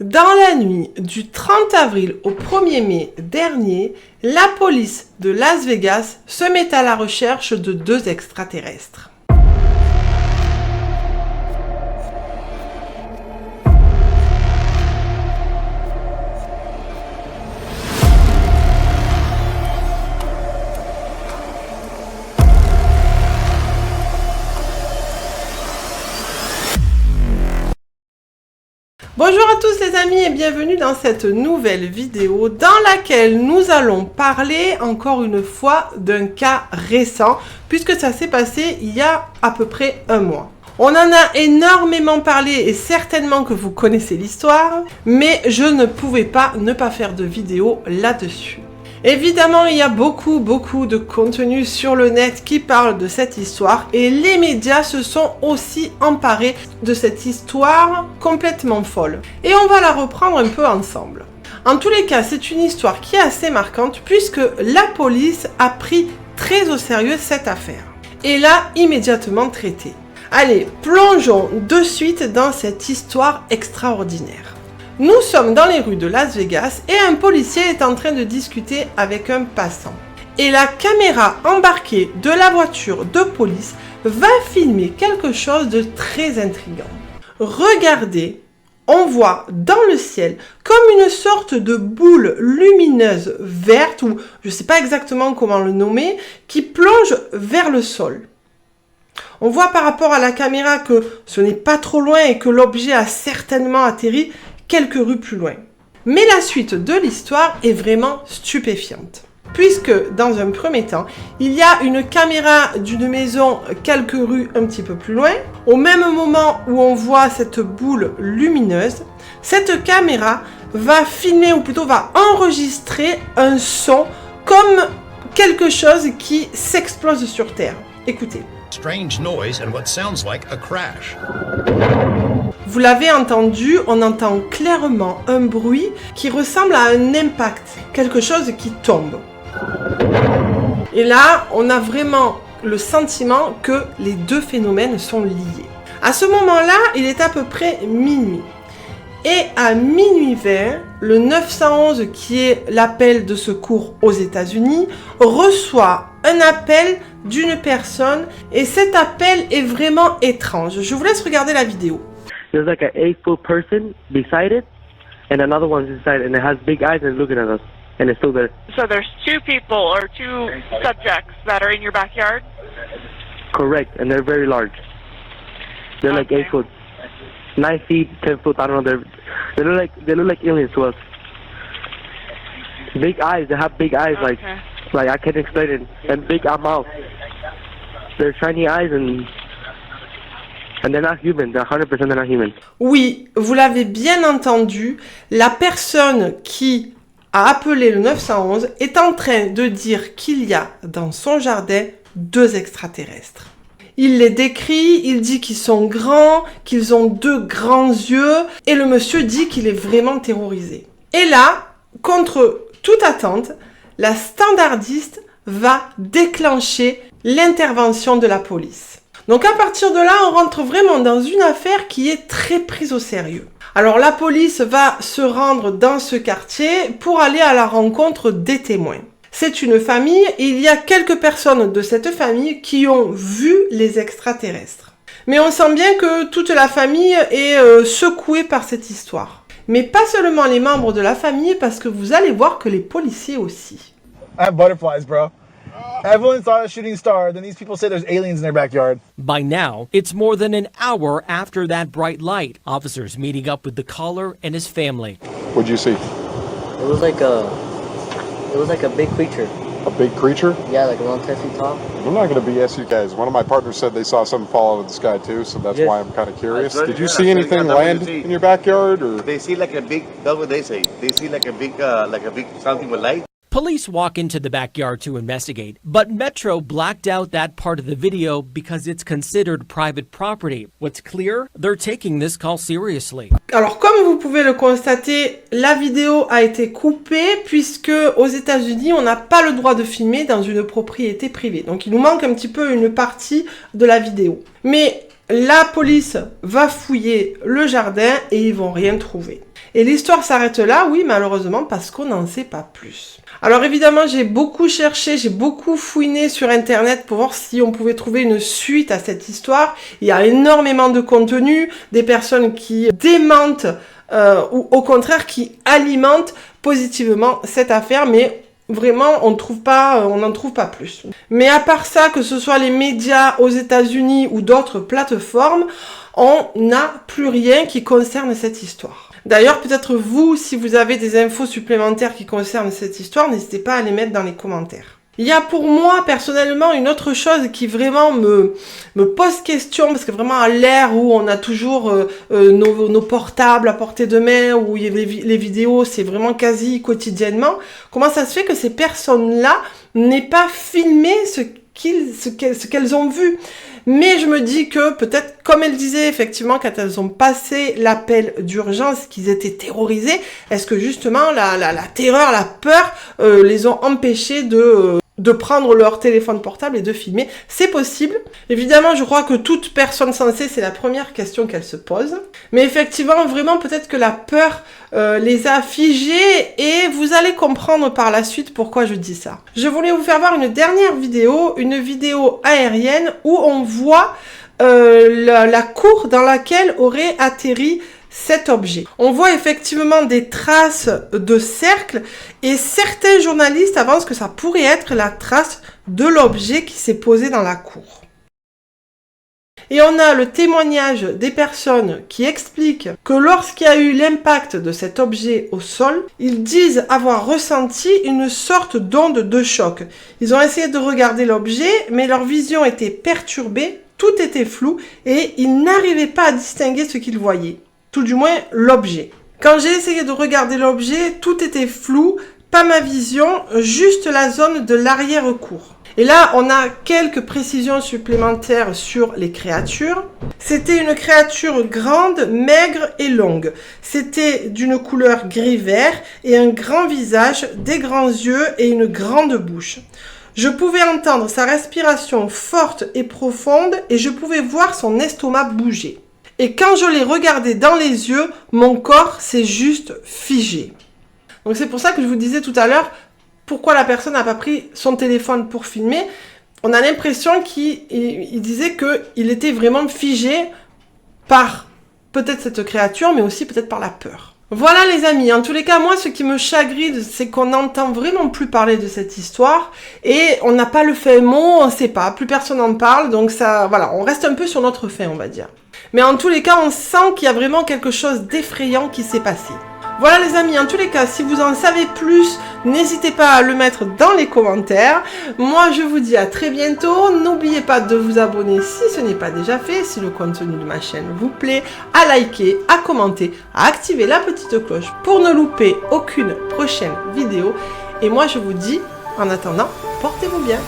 Dans la nuit du 30 avril au 1er mai dernier, la police de Las Vegas se met à la recherche de 2 extraterrestres. Bonjour à tous les amis et bienvenue dans cette nouvelle vidéo dans laquelle nous allons parler encore une fois d'un cas récent puisque ça s'est passé il y a à peu près un mois. On en a énormément parlé et certainement que vous connaissez l'histoire, mais je ne pouvais pas ne pas faire de vidéo là-dessus. Évidemment, il y a beaucoup de contenu sur le net qui parle de cette histoire et les médias se sont aussi emparés de cette histoire complètement folle. Et on va la reprendre un peu ensemble. En tous les cas, c'est une histoire qui est assez marquante puisque la police a pris très au sérieux cette affaire et l'a immédiatement traitée. Allez, plongeons de suite dans cette histoire extraordinaire. Nous sommes dans les rues de Las Vegas et un policier est en train de discuter avec un passant. Et la caméra embarquée de la voiture de police va filmer quelque chose de très intriguant. Regardez, on voit dans le ciel comme une sorte de boule lumineuse verte, ou je ne sais pas exactement comment le nommer, qui plonge vers le sol. On voit par rapport à la caméra que ce n'est pas trop loin et que l'objet a certainement atterri quelques rues plus loin. Mais la suite de l'histoire est vraiment stupéfiante. Puisque, dans un premier temps, il y a une caméra d'une maison quelques rues un petit peu plus loin. Au même moment où on voit cette boule lumineuse, cette caméra va filmer, ou plutôt va enregistrer un son comme quelque chose qui s'explose sur Terre. Écoutez. Strange noise and what sounds like a crash. Vous l'avez entendu, on entend clairement un bruit qui ressemble à un impact, quelque chose qui tombe. Et là, on a vraiment le sentiment que les deux phénomènes sont liés. À ce moment-là, il est à peu près minuit. Et à minuit 20, le 911, qui est l'appel de secours aux États-Unis, reçoit un appel d'une personne et cet appel est vraiment étrange. Je vous laisse regarder la vidéo. There's like an 8-foot person beside it, and another one's inside, and it has big eyes and looking at us, and it's still there. So there's 2 people or 2 subjects that are in your backyard? Correct, and they're very large. They're like 8 foot, 9 feet, 10 foot. I don't know. They look like aliens to us. Big eyes. They have big eyes, like I can't explain it, and big mouth. They're shiny eyes And they're not human. They're 100% they're not human. Oui, vous l'avez bien entendu, la personne qui a appelé le 911 est en train de dire qu'il y a dans son jardin 2 extraterrestres. Il les décrit, il dit qu'ils sont grands, qu'ils ont 2 grands yeux, et le monsieur dit qu'il est vraiment terrorisé. Et là, contre toute attente, la standardiste va déclencher l'intervention de la police. Donc à partir de là, on rentre vraiment dans une affaire qui est très prise au sérieux. Alors la police va se rendre dans ce quartier pour aller à la rencontre des témoins. C'est une famille et il y a quelques personnes de cette famille qui ont vu les extraterrestres. Mais on sent bien que toute la famille est secouée par cette histoire. Mais pas seulement les membres de la famille, parce que vous allez voir que les policiers aussi. I have butterflies, bro. Everyone saw a shooting star, then these people say there's aliens in their backyard. By now, it's more than an hour after that bright light. Officers meeting up with the caller and his family. What'd you see? It was like a big creature. A big creature? Yeah, like around 10 feet tall. I'm not going to BS you guys. One of my partners said they saw something fall out of the sky too, so that's why I'm kind of curious. Did you see anything land in your backyard, or? They see like a big. That's what they say. They see like a big something with light. Police walk into the backyard to investigate, but Metro blacked out that part of the video because it's considered private property. What's clear? They're taking this call seriously. Alors, comme vous pouvez le constater, la vidéo a été coupée puisque aux États-Unis, on n'a pas le droit de filmer dans une propriété privée. Donc, il nous manque un petit peu une partie de la vidéo. Mais La police va fouiller le jardin et ils vont rien trouver. Et l'histoire s'arrête là, oui, malheureusement, parce qu'on n'en sait pas plus. Alors évidemment, j'ai beaucoup cherché, j'ai beaucoup fouiné sur Internet pour voir si on pouvait trouver une suite à cette histoire. Il y a énormément de contenu, des personnes qui démentent ou au contraire qui alimentent positivement cette affaire, mais vraiment, on n'en trouve pas plus. Mais à part ça, que ce soit les médias aux États-Unis ou d'autres plateformes, on n'a plus rien qui concerne cette histoire. D'ailleurs, peut-être vous, si vous avez des infos supplémentaires qui concernent cette histoire, n'hésitez pas à les mettre dans les commentaires. Il y a pour moi, personnellement, une autre chose qui vraiment me pose question, parce que vraiment à l'ère où on a toujours nos portables à portée de main, où il y a les vidéos, c'est vraiment quasi quotidiennement, comment ça se fait que ces personnes-là n'aient pas filmé ce qu'elles ont vu? Mais je me dis que peut-être, comme elles disaient effectivement quand elles ont passé l'appel d'urgence, qu'ils étaient terrorisés, est-ce que justement la terreur, la peur les ont empêchés de prendre leur téléphone portable et de filmer? C'est possible. Évidemment, je crois que toute personne sensée, c'est la première question qu'elle se pose. Mais effectivement, vraiment, peut-être que la peur les a figés et vous allez comprendre par la suite pourquoi je dis ça. Je voulais vous faire voir une dernière vidéo, une vidéo aérienne où on voit la cour dans laquelle aurait atterri cet objet. On voit effectivement des traces de cercles et certains journalistes avancent que ça pourrait être la trace de l'objet qui s'est posé dans la cour. Et on a le témoignage des personnes qui expliquent que lorsqu'il y a eu l'impact de cet objet au sol, ils disent avoir ressenti une sorte d'onde de choc. Ils ont essayé de regarder l'objet, mais leur vision était perturbée, tout était flou et ils n'arrivaient pas à distinguer ce qu'ils voyaient. Tout du moins l'objet. Quand j'ai essayé de regarder l'objet, tout était flou, pas ma vision, juste la zone de l'arrière-cour. Et là, on a quelques précisions supplémentaires sur les créatures. C'était une créature grande, maigre et longue. C'était d'une couleur gris-vert et un grand visage, des grands yeux et une grande bouche. Je pouvais entendre sa respiration forte et profonde et je pouvais voir son estomac bouger. Et quand je l'ai regardé dans les yeux, mon corps s'est juste figé. Donc c'est pour ça que je vous disais tout à l'heure, pourquoi la personne n'a pas pris son téléphone pour filmer. On a l'impression qu'il disait qu'il était vraiment figé par peut-être cette créature, mais aussi peut-être par la peur. Voilà les amis, en tous les cas, moi ce qui me chagrine, c'est qu'on n'entend vraiment plus parler de cette histoire et on n'a pas le fait mot, on ne sait pas, plus personne n'en parle, donc ça, voilà, on reste un peu sur notre fin, on va dire. Mais en tous les cas, on sent qu'il y a vraiment quelque chose d'effrayant qui s'est passé. Voilà les amis, en tous les cas, si vous en savez plus, n'hésitez pas à le mettre dans les commentaires. Moi, je vous dis à très bientôt. N'oubliez pas de vous abonner si ce n'est pas déjà fait, si le contenu de ma chaîne vous plaît, à liker, à commenter, à activer la petite cloche pour ne louper aucune prochaine vidéo. Et moi, je vous dis, en attendant, portez-vous bien.